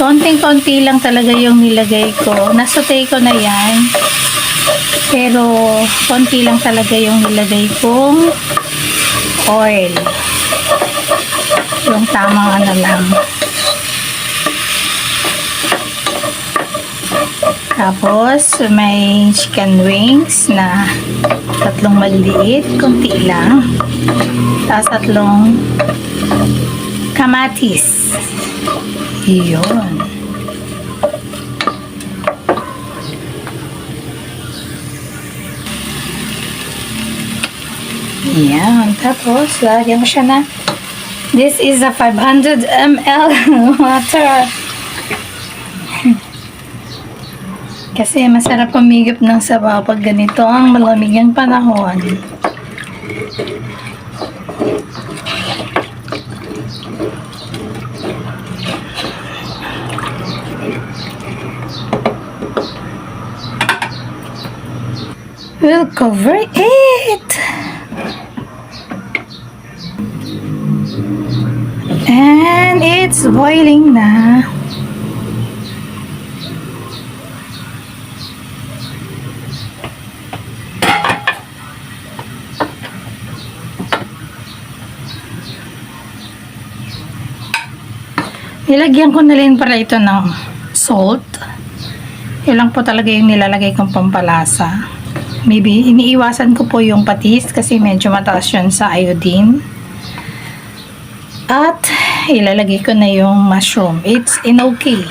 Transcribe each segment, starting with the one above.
Konting-konti lang talaga yung nilagay ko. Nasaute ko na yan. Pero, konti lang talaga yung nilagay kong oil. Yung tamang ano lang. Tapos, may chicken wings na 3 maliliit. Konti lang. Tapos 3 kamatis. Iyon. Yan. Tapos, lagyan mo siya na. This is a 500 ml water. Kasi masarap pumigop ng sabaw pag ganito ang malamig ang panahon. We'll cover it. And it's boiling na. Nilagyan ko na rin pala ito ng salt. Yun lang po talaga yung nilalagay kong pampalasa. Maybe, iniiwasan ko po yung patis kasi medyo mataas yun sa iodine. At, ilalagay ko na yung mushroom. It's enoki.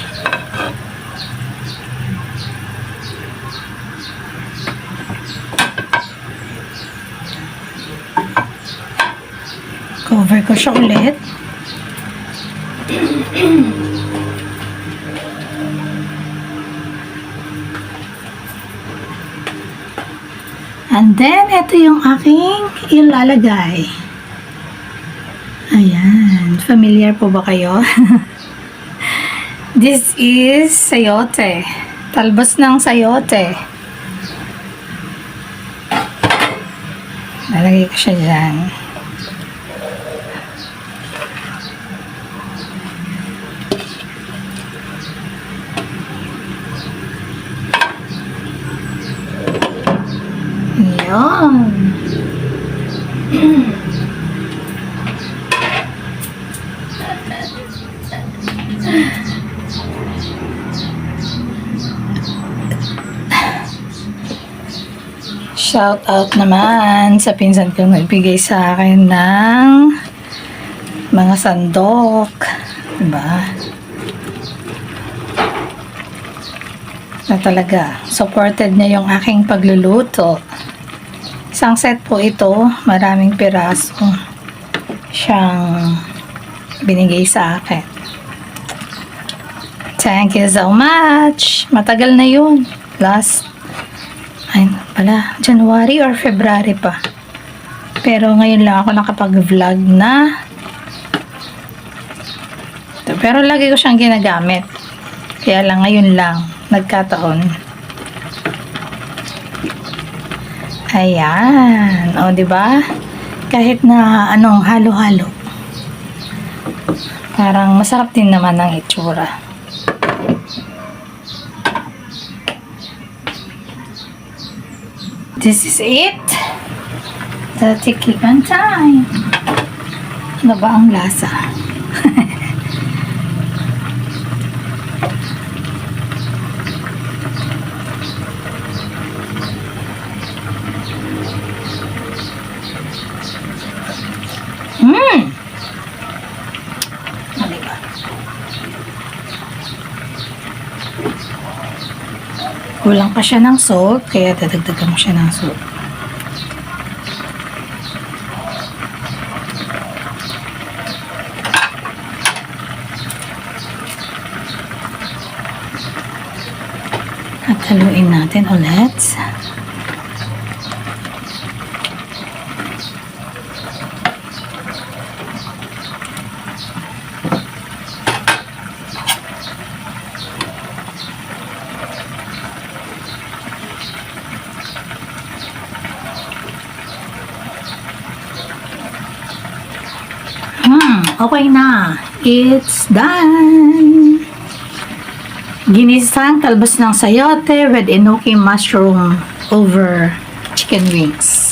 Cover ko siya ulit. And then, ito yung aking ilalagay. Ayan. Familiar po ba kayo? This is sayote. Talbos ng sayote. Lalagay ko siya dyan. Ayan. Shout out naman sa pinsan kong nagbigay sa akin ng mga sandok. Diba? Na talaga, supported niya yung aking pagluluto. Isang set po ito, maraming piraso siyang binigay sa akin. Thank you so much. Matagal na yun. Last, ay pala, January or February pa. Pero ngayon lang ako nakapag-vlog na. Pero lagi ko siyang ginagamit. Kaya lang ngayon lang, nagkataon. Ayan. O, diba? Kahit na anong halo-halo. Parang masarap din naman ang itsura. This is it. The tikikan time. Ano ba ang lasa? Diba? Kulang pa siya ng salt, kaya dadagdagan mo siya ng salt. At haluin natin ulit. Okay na. It's done. Ginisang talbos ng sayote with enoki mushroom over chicken wings.